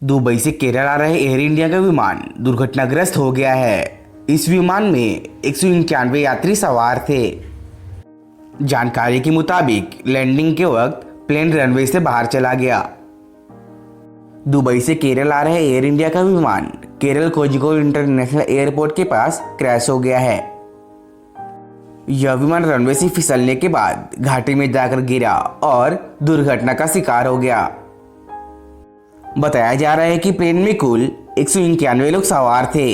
Dubai से केरल आ रहे air India का विमान दुर्घटनाग्रस्त हो गया है। इस विमान में 191 यात्री सवार थे। जानकारी के मुताबिक लैंडिंग के वक्त प्लेन रनवे से बाहर चला गया। दुबई से केरल आ रहे एयर इंडिया का विमान केरल कोझिकोड इंटरनेशनल एयरपोर्ट के पास क्रैश हो गया है। यह विमान रनवे से फिसलने के बाद घाटी में जाकर गिरा और दुर्घटना का शिकार हो गया। बताया जा रहा है कि प्लेन में कुल 191 लोग सवार थे।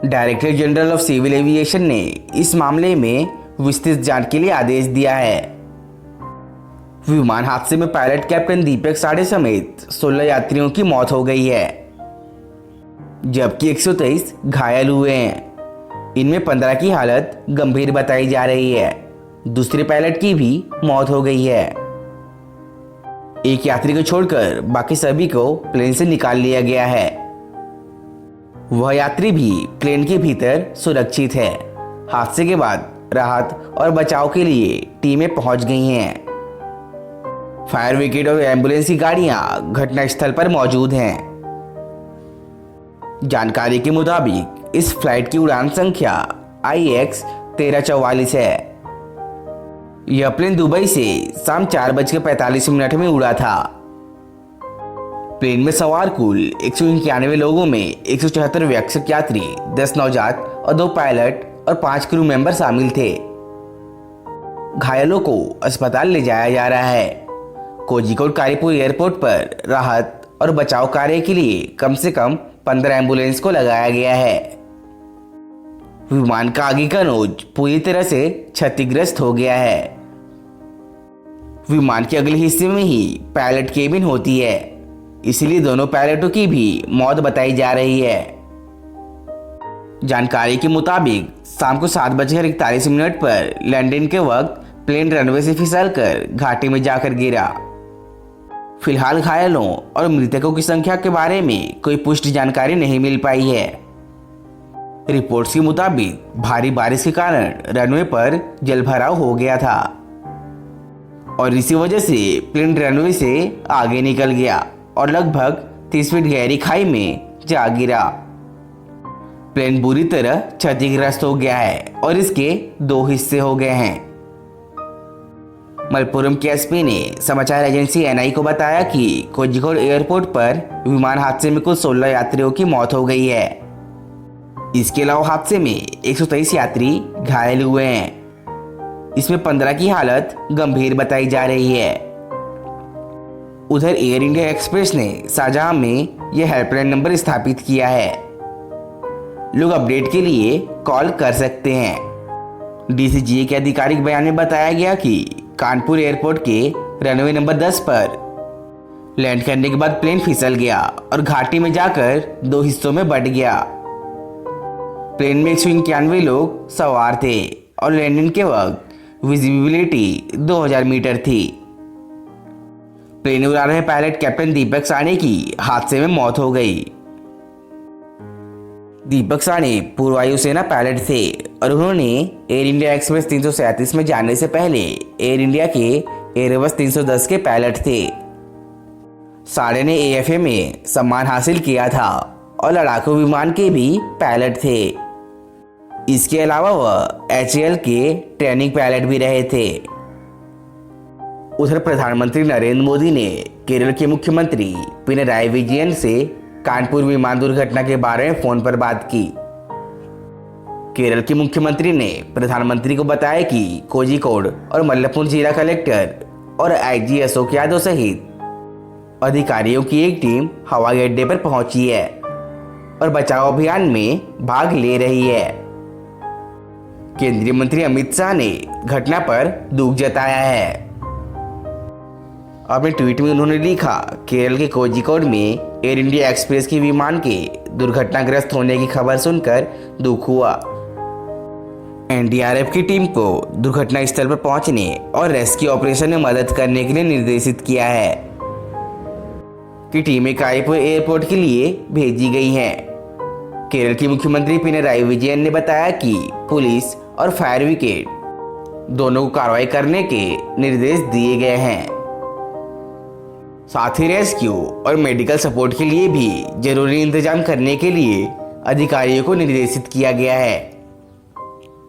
Director general of civil aviation ने इस मामले में विस्तृत जांच के लिए आदेश दिया है। विमान हादसे में पायलट कैप्टन दीपक साड़े समेत 16 यात्रियों की मौत हो गई है, जबकि 123 घायल हुए हैं। इनमें 15 की हालत गंभीर बताई जा रही है। दूसरे पायलट की भी मौत हो गई है। एक यात्री को छोड़कर बाकी सभी को प्लेन से निकाल लिया गया है। वह यात्री भी प्लेन के भीतर सुरक्षित है। हादसे के बाद राहत और बचाव के लिए टीमें पहुंच गई हैं। फायर ब्रिगेड और एम्बुलेंस की गाड़ियां घटनास्थल पर मौजूद हैं। जानकारी के मुताबिक इस फ्लाइट की उड़ान संख्या IX 1344 है। यह प्लेन दुबई से शाम 4:45 में उड़ा था। प्लेन में सवार कुल 191 लोगों में 174 वयस्क यात्री, 10 नवजात और 2 पायलट और 5 क्रू मेंबर शामिल थे। घायलों को अस्पताल ले जाया जा रहा है। कोझिकोड कारीपुर एयरपोर्ट पर राहत और बचाव कार्य के लिए कम से कम 15 एम्बुलेंस को लगाया गया है। विमान का आगे का नोज पूरी तरह से क्षतिग्रस्त हो गया है। विमान के अगले हिस्से में ही पायलट केबिन होती है, इसलिए दोनों पायलटों की भी मौत बताई जा रही है। जानकारी के मुताबिक शाम को 7:41 पर लैंडिंग के वक्त प्लेन रनवे से फिसलकर घाटी में जाकर गिरा। फिलहाल घायलों और मृतकों की संख्या के बारे में कोई पुष्टि जानकारी नहीं मिल पाई है। रिपोर्ट्स के मुताबिक भारी बारिश के कारण रनवे पर जलभराव हो गया था और इसी वजह से प्लेन रनवे से आगे निकल गया और लगभग 30 फीट गहरी खाई में जा गिरा। प्लेन बुरी तरह क्षतिग्रस्त हो गया है और इसके 2 हिस्से हो गए हैं। मलप्पुरम के एसपी ने समाचार एजेंसी NI को बताया कि कोझिकोड एयरपोर्ट पर विमान हादसे में कुल 16 यात्रियों की मौत हो गई है। इसके अलावा हादसे में 123 यात्री घायल हुए हैं। इसमें 15 की हालत गंभीर बताई जा रही है। उधर एयर इंडिया एक्सप्रेस ने शाहजहां में यह हेल्पलाइन नंबर स्थापित किया है। लोग अपडेट के लिए कॉल कर सकते हैं। DCGA के आधिकारिक बयान में बताया गया कि कानपुर एयरपोर्ट के रनवे नंबर 10 पर लैंड करने के बाद प्लेन फिसल गया और घाटी में जाकर 2 हिस्सों में बंट गया। प्लेन में 191 लोग सवार थे और लैंडिंग के वक्त विजिबिलिटी 2000 मीटर थी। प्लेन उड़ा रहे पायलट कैप्टन दीपक साड़े की हादसे में मौत हो गई। दीपक साड़े पूर्व वायुसेना पायलट थे और उन्होंने एयर इंडिया एक्सप्रेस 337 में जाने से पहले एयर इंडिया के एयरबस 310 के पायलट थे। साड़े ने AFA में सम्मान हासिल किया था और लड़ाकू विमान के भी पायलट थे। इसके अलावा वह HAL के ट्रेनिंग पायलट भी रहे थे। उधर प्रधानमंत्री नरेंद्र मोदी ने केरल के मुख्यमंत्री पिनराई विजयन से कानपुर विमान दुर्घटना के बारे में फोन पर बात की। केरल के मुख्यमंत्री ने प्रधानमंत्री को बताया कि कोझिकोड और मलप्पुरम जिला कलेक्टर और IG अशोक यादव सहित अधिकारियों की एक टीम हवाई अड्डे पर पहुंची है और बचाव अभियान में भाग ले रही है। केंद्रीय मंत्री अमित शाह ने घटना पर दुख जताया है। अपने ट्वीट में उन्होंने लिखा, केरल के कोझिकोड में एयर इंडिया एक्सप्रेस के विमान के दुर्घटनाग्रस्त होने की खबर सुनकर दुख हुआ। NDRF की टीम को दुर्घटना स्थल पर पहुंचने और रेस्क्यू ऑपरेशन में मदद करने के लिए निर्देशित किया है कि टीमें कारीपुर एयरपोर्ट के लिए भेजी गई हैं। केरल के मुख्यमंत्री पिनराई विजयन ने बताया कि पुलिस और फायर ब्रिगेड दोनों को कार्रवाई करने के निर्देश दिए गए हैं। साथ ही रेस्क्यू और मेडिकल सपोर्ट के लिए भी जरूरी इंतजाम करने के लिए अधिकारियों को निर्देशित किया गया है।